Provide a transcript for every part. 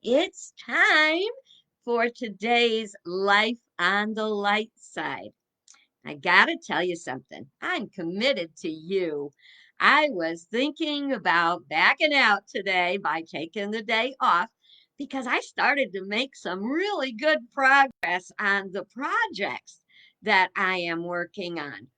it's time for today's Life on the Light Side. I gotta tell you something. I'm committed to you. I was thinking about backing out today by taking the day off because I started to make some really good progress on the projects that I am working on.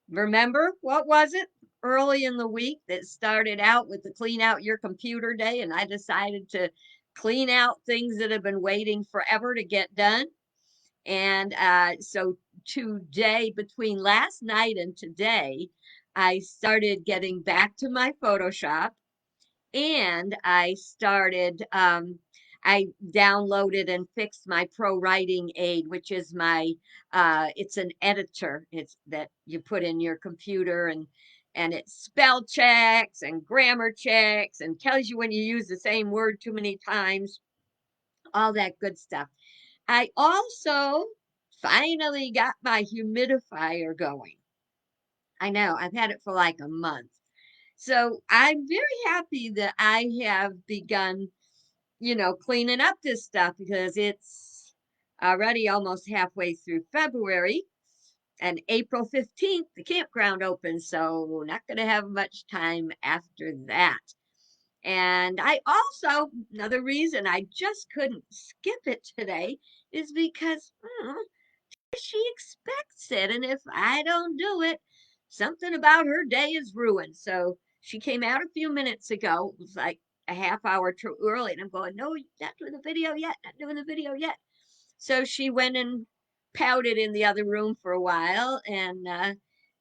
Remember, what was it early in the week that started out with the clean out your computer day? And I decided to clean out things that have been waiting forever to get done. And so today, between last night and today, I started getting back to my Photoshop and I downloaded and fixed my Pro Writing Aid, which is it's an editor. It's that you put in your computer and it spell checks and grammar checks and tells you when you use the same word too many times, all that good stuff. I also finally got my humidifier going. I know, I've had it for like a month. So I'm very happy that I have begun, cleaning up this stuff because it's already almost halfway through February and April 15th, the campground opens. So we're not going to have much time after that. And I also, another reason I just couldn't skip it today is because she expects it. And if I don't do it, something about her day is ruined. So she came out a few minutes ago. It was like a half hour too early. And I'm going, no, not doing the video yet, not doing the video yet. So she went and pouted in the other room for a while. And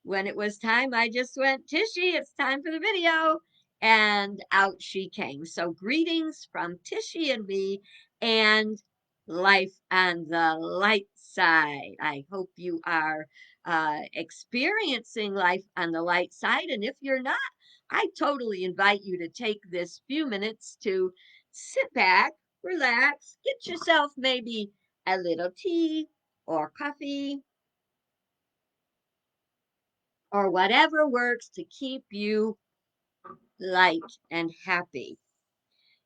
when it was time, I just went, Tishy, it's time for the video. And out she came. So greetings from Tishy and me and life on the light side. I hope you are experiencing life on the light side. And if you're not, I totally invite you to take this few minutes to sit back, relax, get yourself maybe a little tea or coffee or whatever works to keep you light and happy.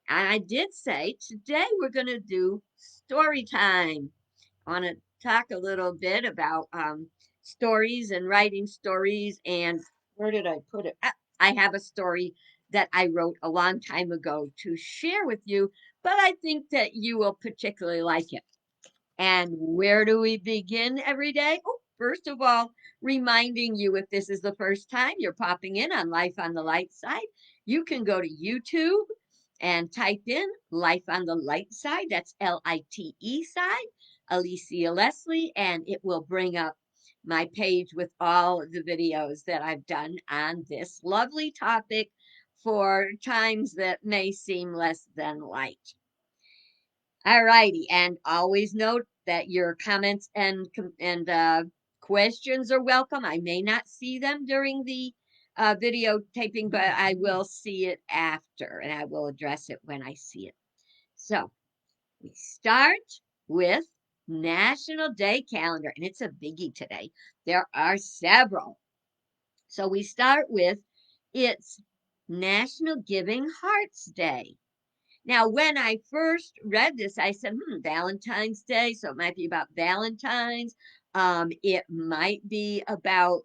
And I did say today we're going to do story time. I want to talk a little bit about stories and writing stories. And where did I put it? I have a story that I wrote a long time ago to share with you, but I think that you will particularly like it. And where do we begin every day? Oh, first of all, reminding you if this is the first time you're popping in on Life on the Light Side, you can go to YouTube and type in Life on the Light Side. That's Lite side, Alicia Leslie, and it will bring up my page with all of the videos that I've done on this lovely topic for times that may seem less than light. All righty, and always note that your comments and questions are welcome. I may not see them during the videotaping, but I will see it after, and I will address it when I see it. So we start with National Day Calendar, and it's a biggie today. There are several. So we start with it's National Giving Hearts Day. Now, when I first read this, I said, Valentine's Day. So it might be about Valentine's. It might be about,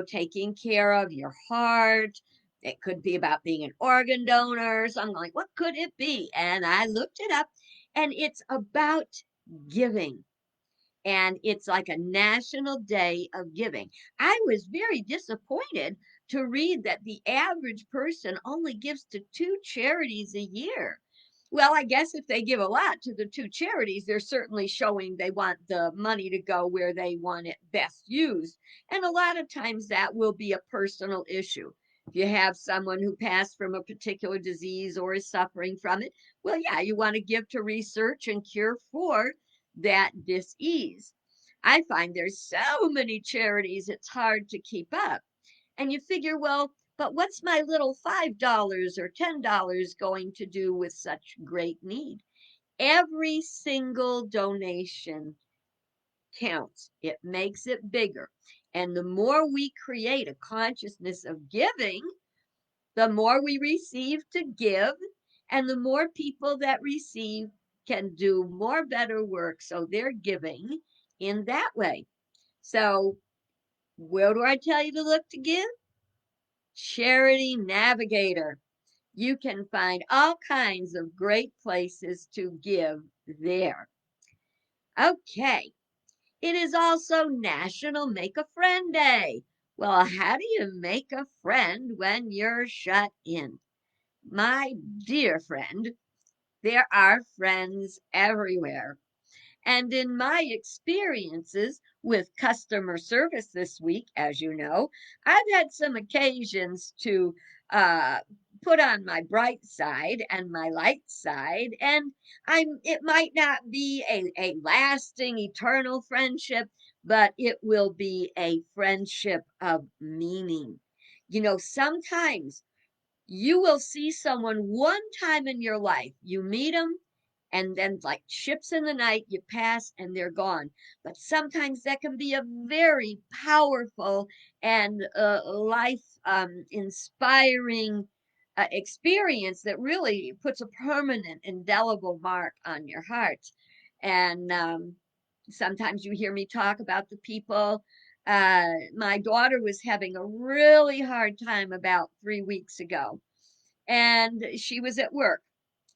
taking care of your heart. It could be about being an organ donor. So I'm like, what could it be? And I looked it up and it's about giving. And it's like a national day of giving. I was very disappointed to read that the average person only gives to two charities a year. Well, I guess if they give a lot to the two charities, they're certainly showing they want the money to go where they want it best used. And a lot of times that will be a personal issue. If you have someone who passed from a particular disease or is suffering from it, well, yeah, you want to give to research and cure for that dis-ease. I find there's so many charities, it's hard to keep up. And you figure, well, but what's my little $5 or $10 going to do with such great need? Every single donation counts. It makes it bigger. And the more we create a consciousness of giving, the more we receive to give, And the more people that receive can do more better work. So they're giving in that way. So where do I tell you to look to give? Charity Navigator. You can find all kinds of great places to give there. Okay. It is also National Make a Friend Day. Well, how do you make a friend when you're shut in? My dear friend, there are friends everywhere. And in my experiences with customer service this week, as you know, I've had some occasions to uh, put on my bright side and my light side. And it might not be a lasting, eternal friendship, but it will be a friendship of meaning. Sometimes you will see someone one time in your life, you meet them, and then like ships in the night, you pass and they're gone. But sometimes that can be a very powerful and life inspiring experience that really puts a permanent, indelible mark on your heart. And sometimes you hear me talk about the people. My daughter was having a really hard time about 3 weeks ago, and she was at work,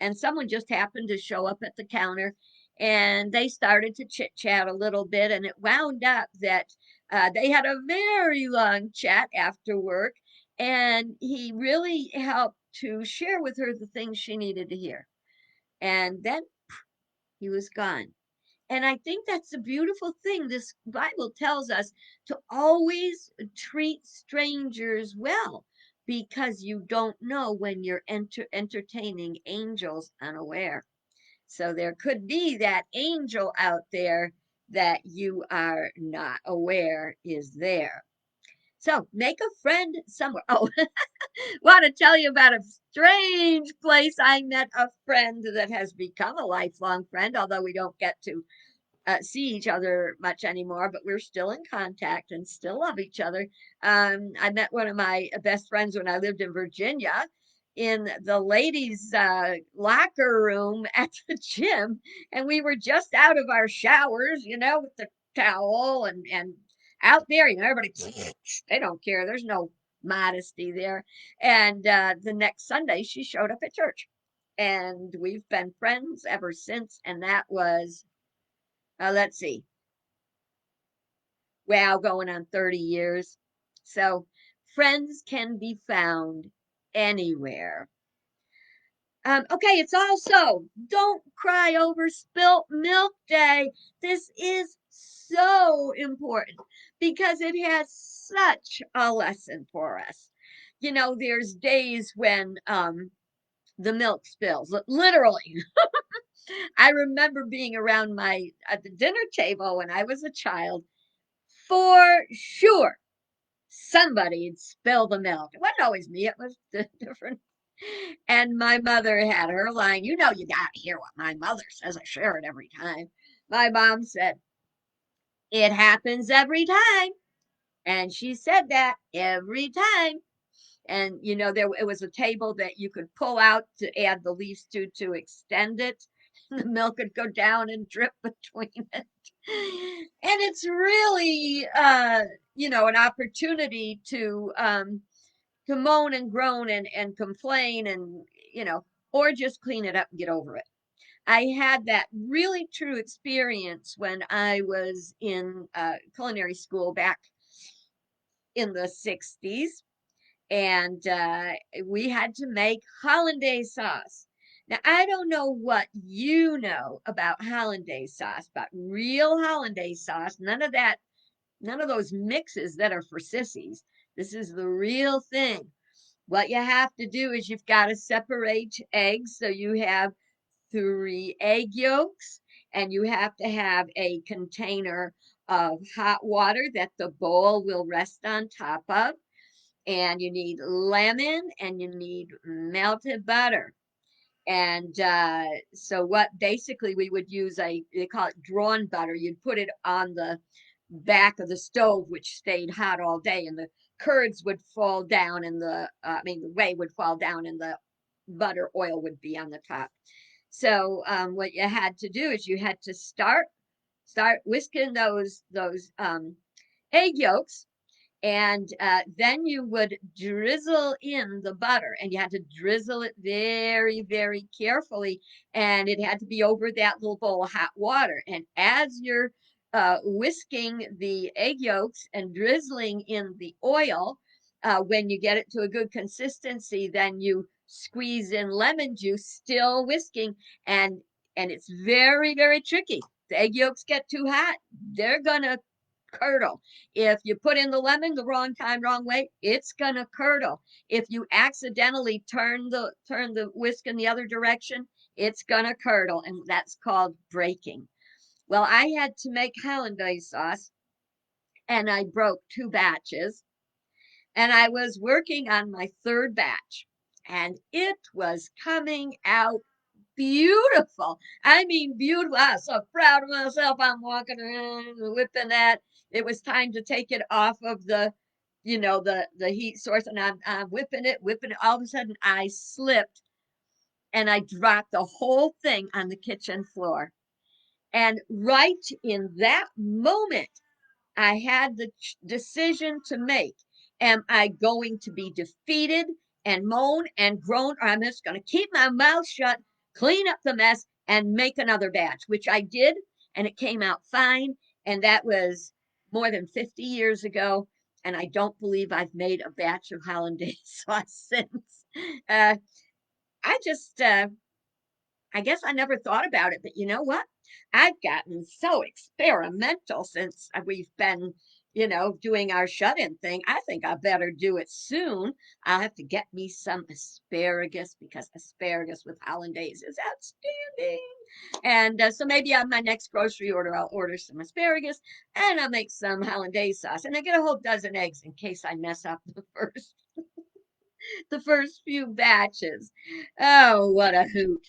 and someone just happened to show up at the counter, and they started to chit chat a little bit, and it wound up that they had a very long chat after work, and he really helped to share with her the things she needed to hear. And then he was gone. And I think that's a beautiful thing. This Bible tells us to always treat strangers well, because you don't know when you're entertaining angels unaware. So there could be that angel out there that you are not aware is there. So make a friend somewhere. Oh, want to tell you about a strange place I met a friend that has become a lifelong friend, although we don't get to see each other much anymore, but we're still in contact and still love each other. I met one of my best friends when I lived in Virginia in the ladies' locker room at the gym, and we were just out of our showers, with the towel and out there, everybody they don't care. There's no modesty there. And the next Sunday, she showed up at church, and we've been friends ever since. And that was let's see, wow, going on 30 years. So friends can be found anywhere. Okay, it's also Don't Cry Over Spilt Milk Day. This is so important because it has such a lesson for us. There's days when the milk spills, literally. I remember being around at the dinner table when I was a child. For sure, somebody'd spill the milk. It wasn't always me, it was different. And my mother had her line, you got to hear what my mother says. I share it every time. My mom said, it happens every time. And she said that every time. And it was a table that you could pull out to add the leaves to extend it. The milk would go down and drip between it. And it's really an opportunity to moan and groan and complain, and or just clean it up and get over it. I had that really true experience when I was in culinary school back in the 60s, and we had to make hollandaise sauce. Now, I don't know what you know about hollandaise sauce, but real hollandaise sauce, none of those mixes that are for sissies. This is the real thing. What you have to do is you've got to separate eggs. So you have 3 egg yolks, and you have to have a container of hot water that the bowl will rest on top of, and you need lemon, and you need melted butter. And so what basically we would use, they call it drawn butter. You'd put it on the back of the stove, which stayed hot all day, and the curds would fall down, and the whey would fall down in the butter oil would be on the top. So what you had to do is you had to start whisking those egg yolks, and then you would drizzle in the butter, and you had to drizzle it very, very carefully, and it had to be over that little bowl of hot water. And as you're whisking the egg yolks and drizzling in the oil, when you get it to a good consistency, then you squeeze in lemon juice, still whisking, and it's very, very tricky. The egg yolks get too hot, they're gonna curdle. If you put in the lemon the wrong time, wrong way, it's gonna curdle. If you accidentally turn the whisk in the other direction, it's gonna curdle, and that's called breaking. Well, I had to make hollandaise sauce, and I broke 2 batches, and I was working on my third batch, and it was coming out beautiful. I mean, beautiful. I was so proud of myself. I'm walking around whipping that. It was time to take it off of the heat source, and I'm whipping it, whipping it. All of a sudden, I slipped and I dropped the whole thing on the kitchen floor. And right in that moment, I had the decision to make. Am I going to be defeated and moan and groan, or I'm just going to keep my mouth shut, clean up the mess, and make another batch, which I did, and it came out fine. And that was more than 50 years ago. And I don't believe I've made a batch of hollandaise sauce since. Uh, I guess I never thought about it, but you know what? I've gotten so experimental since we've been, doing our shut in thing. I think I better do it soon. I'll have to get me some asparagus because asparagus with hollandaise is outstanding. And so maybe on my next grocery order, I'll order some asparagus and I'll make some hollandaise sauce. And I get a whole dozen eggs in case I mess up the first few batches. Oh, what a hoot.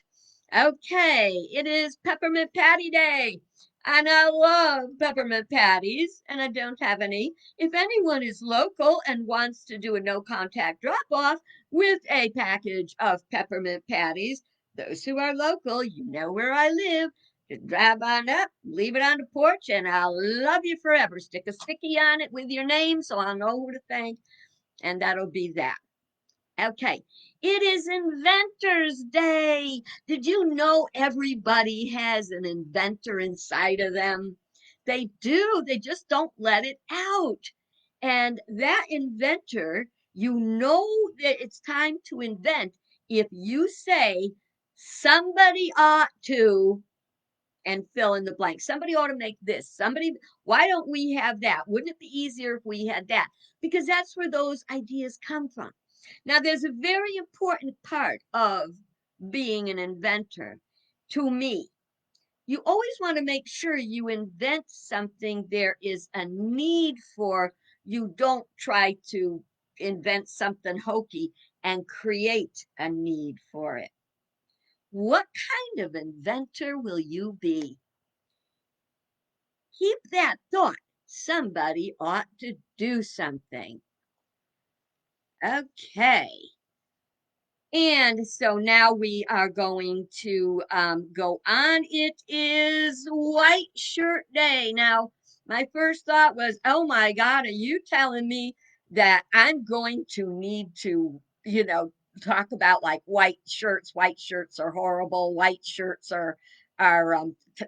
Okay, it is Peppermint Patty Day. And I love peppermint patties, and I don't have any. If anyone is local and wants to do a no contact drop off with a package of peppermint patties, those who are local, you know where I live. Just drive on up, leave it on the porch, and I'll love you forever. Stick a sticky on it with your name so I'll know who to thank, and that'll be that. Okay, it is Inventors Day. Did you know everybody has an inventor inside of them? They do, they just don't let it out. And that inventor, you know that it's time to invent if you say somebody ought to and fill in the blank. Somebody ought to make this. Why don't we have that? Wouldn't it be easier if we had that? Because that's where those ideas come from. Now, there's a very important part of being an inventor to me. You always want to make sure you invent something there is a need for. You don't try to invent something hokey and create a need for it. What kind of inventor will you be? Keep that thought. Somebody ought to do something. Okay. And so now we are going to go on. It is White Shirt Day. Now, my first thought was, oh my God, are you telling me that I'm going to need to, talk about like white shirts? White shirts are horrible. White shirts are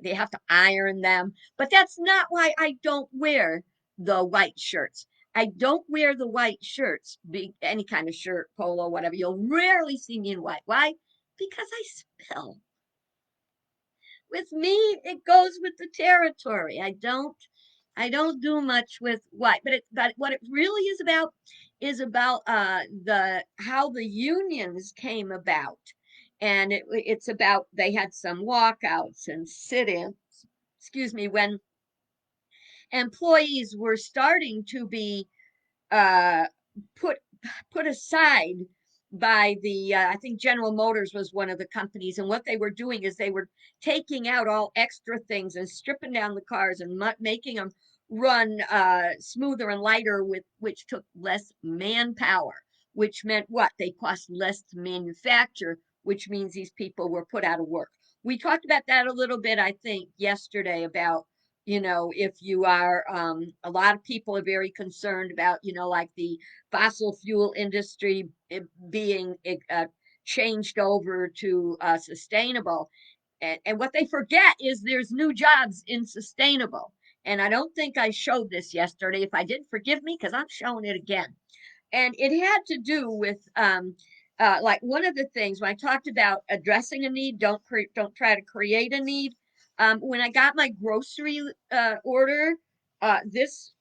they have to iron them. But that's not why I don't wear the white shirts. I don't wear the white shirts, any kind of shirt, polo, whatever. You'll rarely see me in white. Why? Because I spill. With me, it goes with the territory. I don't do much with white, but what it really is about the how the unions came about, and it's about they had some walkouts and sit-ins. Excuse me, when employees were starting to be uh, put put aside by the I think General Motors was one of the companies, and what they were doing is they were taking out all extra things and stripping down the cars and making them run smoother and lighter, with which took less manpower. which meant what? They cost less to manufacture, which means these people were put out of work. We talked about that a little bit, I think, yesterday about, if you are, a lot of people are very concerned about, like the fossil fuel industry being changed over to sustainable. And what they forget is there's new jobs in sustainable. And I don't think I showed this yesterday. If I did, forgive me because I'm showing it again. And it had to do with like one of the things when I talked about addressing a need, don't try to create a need. When I got my grocery order, this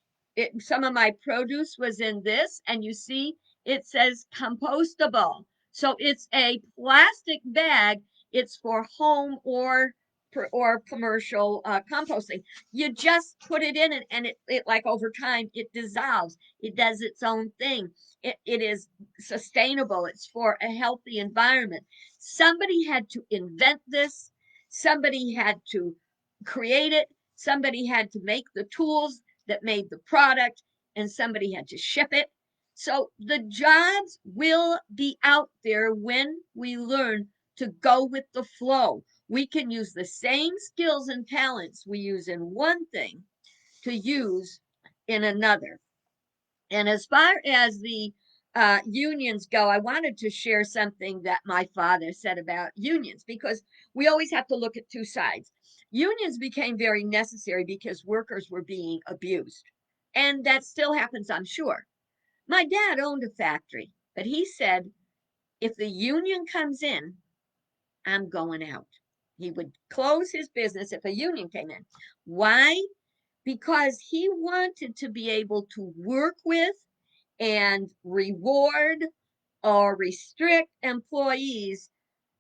some of my produce was in this, and you see it says compostable. So it's a plastic bag. It's for home or commercial composting. You just put it in, and it like over time it dissolves. It does its own thing. It is sustainable. It's for a healthy environment. Somebody had to invent this. Somebody had to create it. Somebody had to make the tools that made the product, and somebody had to ship it. So the jobs will be out there when we learn to go with the flow. We can use the same skills and talents we use in one thing to use in another. And as far as the unions go, I wanted to share something that my father said about unions because we always have to look at two sides. Unions became very necessary because workers were being abused. And that still happens, I'm sure. My dad owned a factory, but he said, if the union comes in, I'm going out. He would close his business if a union came in. Why? Because he wanted to be able to work with and reward or restrict employees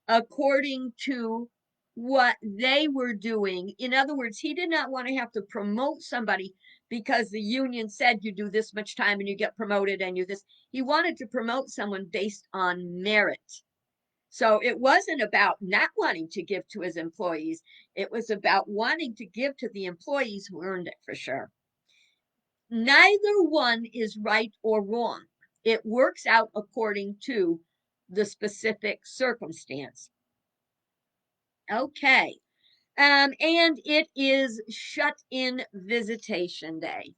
according to what they were doing. In other words, he did not want to have to promote somebody because the union said you do this much time and you get promoted and you this. He wanted to promote someone based on merit. So it wasn't about not wanting to give to his employees. It was about wanting to give to the employees who earned it for sure. Neither one is right or wrong. It works out according to the specific circumstance. Okay. And it is shut in visitation day.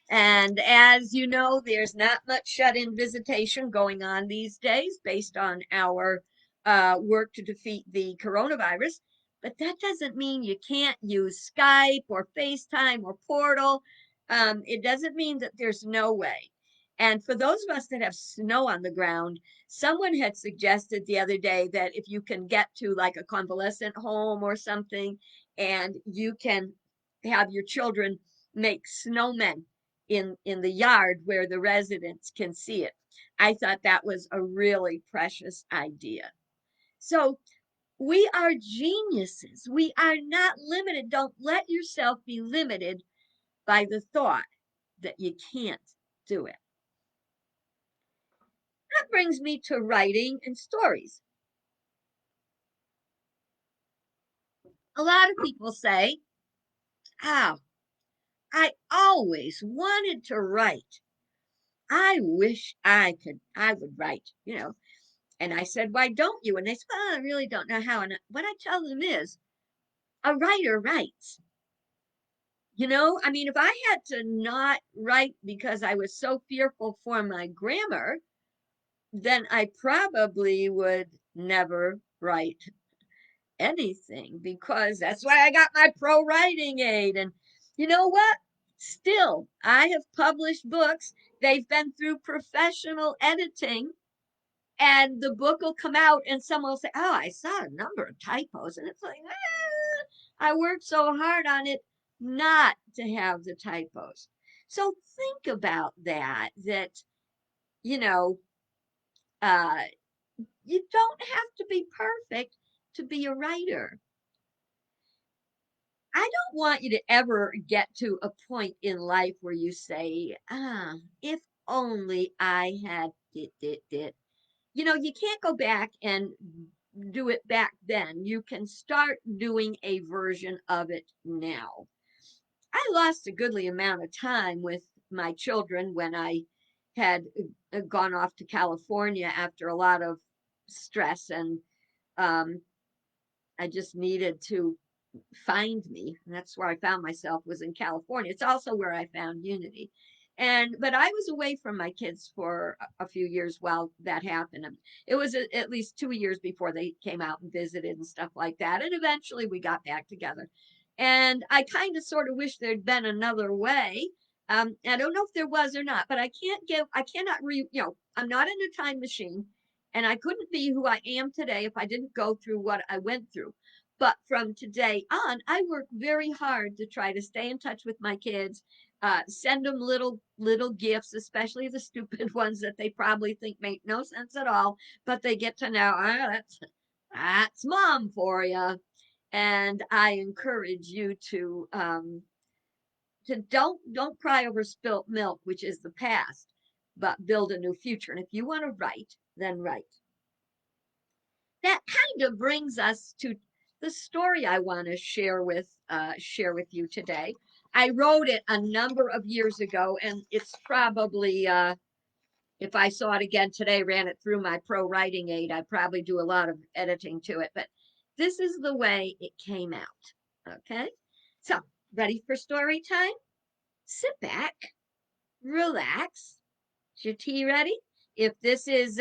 And as you know, there's not much shut-in visitation going on these days based on our work to defeat the coronavirus. But that doesn't mean you can't use Skype or FaceTime or Portal. It doesn't mean that there's no way. And for those of us that have snow on the ground, someone had suggested the other day that if you can get to like a convalescent home or something, and you can have your children make snowmen in the yard where the residents can see it. I thought that was a really precious idea. So we are geniuses. We are not limited. Don't let yourself be limited by the thought that you can't do it. That brings me to writing and stories. A lot of people say, oh, I always wanted to write. I wish I would write. And I said, why don't you? And they said, well, I really don't know how. And what I tell them is, a writer writes. I mean, if I had to not write because I was so fearful for my grammar, then I probably would never write anything because that's why I got my pro writing aid. And you know what? Still, I have published books. They've been through professional editing, and the book will come out and someone will say, oh, I saw a number of typos. And it's like, I worked so hard on it not to have the typos. So think about that, you know, uh, you don't have to be perfect to be a writer. I don't want you to ever get to a point in life where you say, if only I had did. You can't go back and do it back then. You can start doing a version of it now. I lost a goodly amount of time with my children when I had gone off to California after a lot of stress, and um, I just needed to find me. And that's where I found myself, was in California. It's also where I found Unity. But I was away from my kids for a few years while that happened. It was at least 2 years before they came out and visited and stuff like that. And eventually we got back together. And I kind of sort of wish there'd been another way. I don't know if there was or not, but I cannot I'm not in a time machine, and I couldn't be who I am today if I didn't go through what I went through. But from today on, I work very hard to try to stay in touch with my kids, send them little gifts, especially the stupid ones that they probably think make no sense at all, but they get to know, that's mom for you. And I encourage you to don't cry over spilt milk, which is the past, but build a new future. And if you want to write, then write. That kind of brings us to the story I want to share with you today. I wrote it a number of years ago, and it's probably if I saw it again today, ran it through my pro writing aid, I'd probably do a lot of editing to it. But this is the way it came out. Okay, so ready for story time? Sit back, relax. Is your tea ready? If this is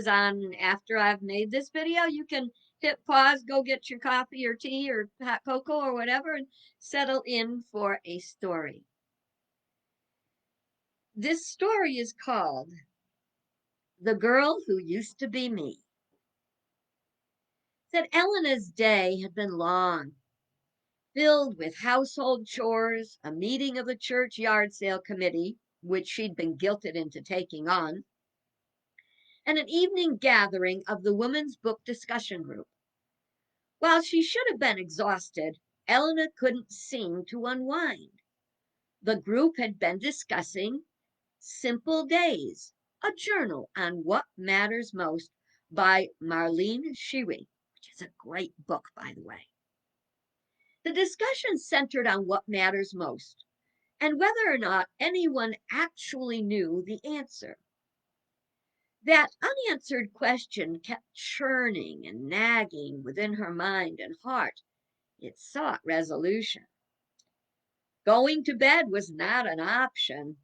on after I've made this video, you can hit pause, go get your coffee or tea or hot cocoa or whatever, and settle in for a story. This story is called The Girl Who Used to Be Me. That Elena's day had been long, filled with household chores, a meeting of the church yard sale committee, which she'd been guilted into taking on, and an evening gathering of the women's book discussion group. While she should have been exhausted, Elena couldn't seem to unwind. The group had been discussing Simple Days, a journal on what matters most by Marlene Shiwi, which is a great book, by the way. The discussion centered on what matters most and whether or not anyone actually knew the answer. That unanswered question kept churning and nagging within her mind and heart. It sought resolution. Going to bed was not an option.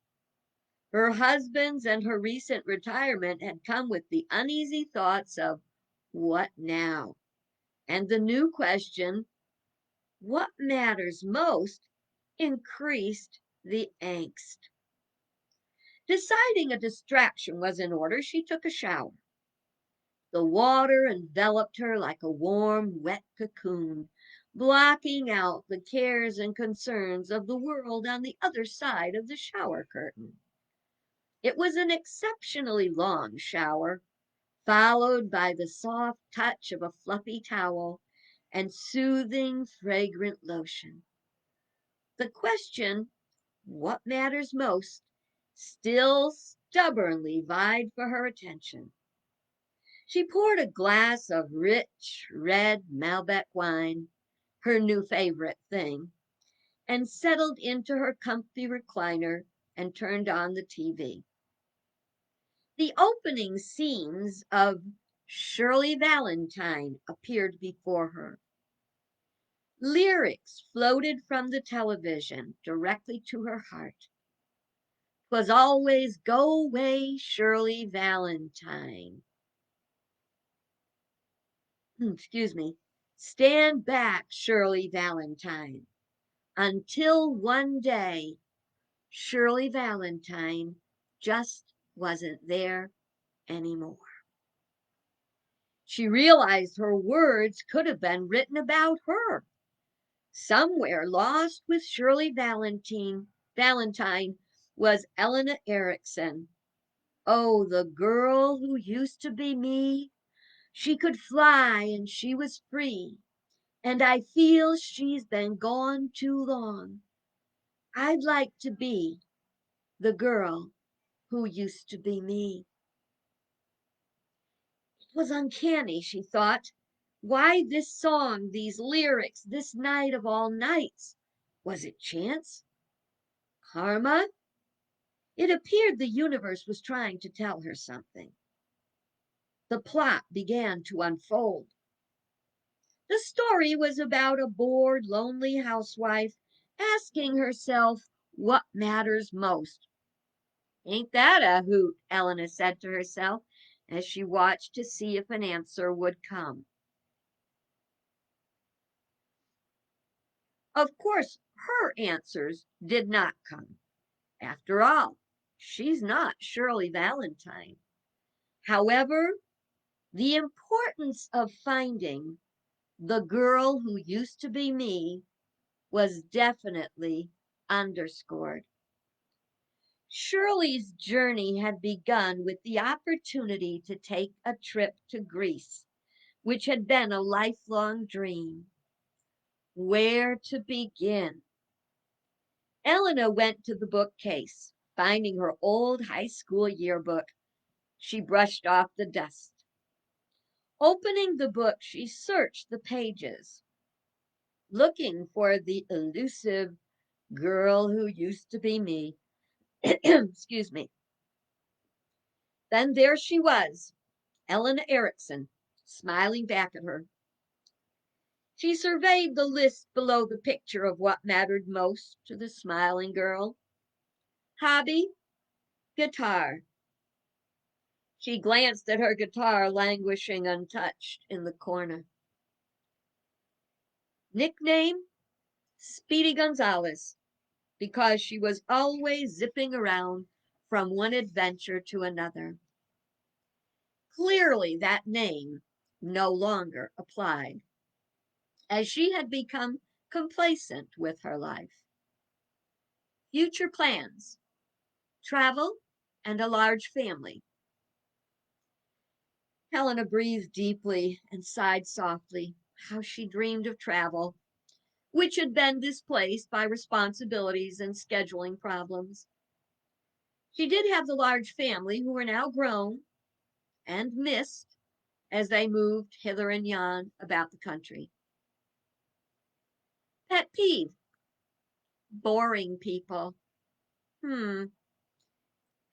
Her husband's and her recent retirement had come with the uneasy thoughts of what now? And the new question, what matters most, increased the angst. Deciding a distraction was in order, she took a shower. The water enveloped her like a warm, wet cocoon, blocking out the cares and concerns of the world on the other side of the shower curtain. It was an exceptionally long shower, followed by the soft touch of a fluffy towel and soothing, fragrant lotion. The question, what matters most, still stubbornly vied for her attention. She poured a glass of rich, red Malbec wine, her new favorite thing, and settled into her comfy recliner and turned on the TV. The opening scenes of Shirley Valentine appeared before her. Lyrics floated from the television directly to her heart. 'Twas always go away, Shirley Valentine. Excuse me. Stand back, Shirley Valentine. Until one day, Shirley Valentine just wasn't there anymore. She realized her words could have been written about her. Somewhere lost with Shirley Valentine was Elena Erickson. Oh, the girl who used to be me. She could fly and she was free. And I feel she's been gone too long. I'd like to be the girl who used to be me. It was uncanny, she thought. Why this song, these lyrics, this night of all nights? Was it chance? Karma? It appeared the universe was trying to tell her something. The plot began to unfold. The story was about a bored, lonely housewife asking herself what matters most. Ain't that a hoot? Elena said to herself as she watched to see if an answer would come. Of course, her answers did not come. After all, she's not Shirley Valentine. However, the importance of finding the girl who used to be me was definitely underscored. Shirley's journey had begun with the opportunity to take a trip to Greece, which had been a lifelong dream. Where to begin? Elena went to the bookcase, finding her old high school yearbook. She brushed off the dust. Opening the book, she searched the pages, looking for the elusive girl who used to be me. Excuse me. Then there she was, Elena Erickson, smiling back at her. She surveyed the list below the picture of what mattered most to the smiling girl. Hobby, guitar. She glanced at her guitar languishing untouched in the corner. Nickname, Speedy Gonzales, because she was always zipping around from one adventure to another. Clearly, that name no longer applied, as she had become complacent with her life. Future plans, travel, and a large family. Helena breathed deeply and sighed softly. How she dreamed of travel, which had been displaced by responsibilities and scheduling problems. She did have the large family who were now grown and missed as they moved hither and yon about the country. Pet peeve, boring people.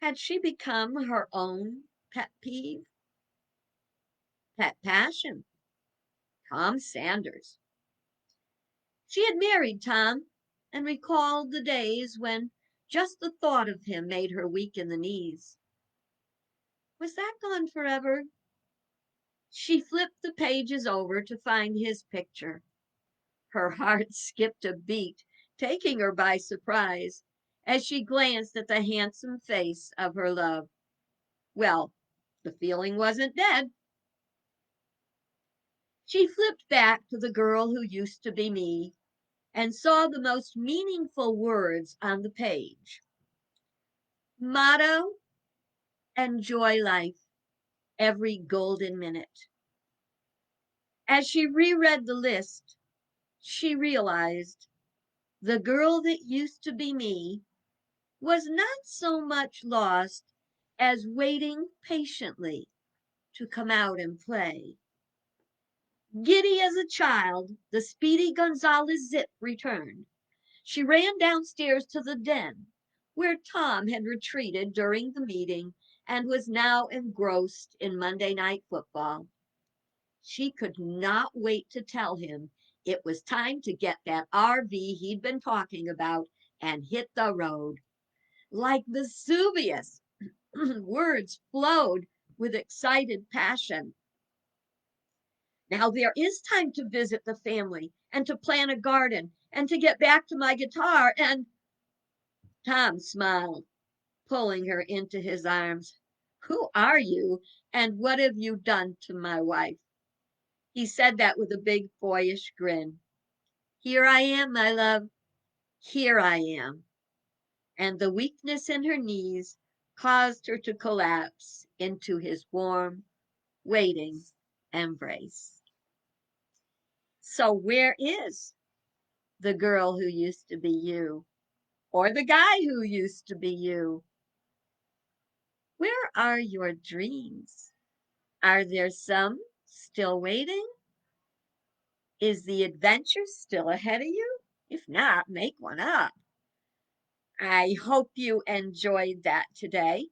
Had she become her own pet peeve? Pet passion, Tom Sanders. She had married Tom and recalled the days when just the thought of him made her weak in the knees. Was that gone forever? She flipped the pages over to find his picture. Her heart skipped a beat, taking her by surprise as she glanced at the handsome face of her love. Well, the feeling wasn't dead. She flipped back to the girl who used to be me and saw the most meaningful words on the page. Motto, enjoy life, every golden minute. As she reread the list, she realized the girl that used to be me was not so much lost as waiting patiently to come out and play. Giddy as a child, the Speedy Gonzales zip returned. She ran downstairs to the den where Tom had retreated during the meeting and was now engrossed in Monday Night Football. She could not wait to tell him it was time to get that RV he'd been talking about and hit the road. Like Vesuvius, words flowed with excited passion. Now there is time to visit the family and to plant a garden and to get back to my guitar and Tom smiled, pulling her into his arms. Who are you and what have you done to my wife? He said that with a big boyish grin. Here I am, my love. Here I am. And the weakness in her knees caused her to collapse into his warm, waiting embrace. So where is the girl who used to be you? Or the guy who used to be you? Where are your dreams? Are there some still waiting? Is the adventure still ahead of you? If not, make one up. I hope you enjoyed that today.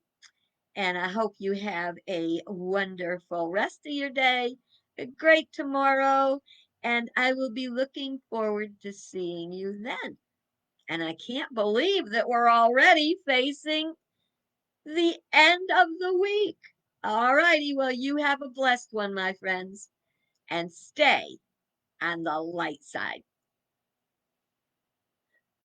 And I hope you have a wonderful rest of your day, a great tomorrow, and I will be looking forward to seeing you then. And I can't believe that we're already facing the end of the week. All righty, well, you have a blessed one, my friends, and stay on the light side.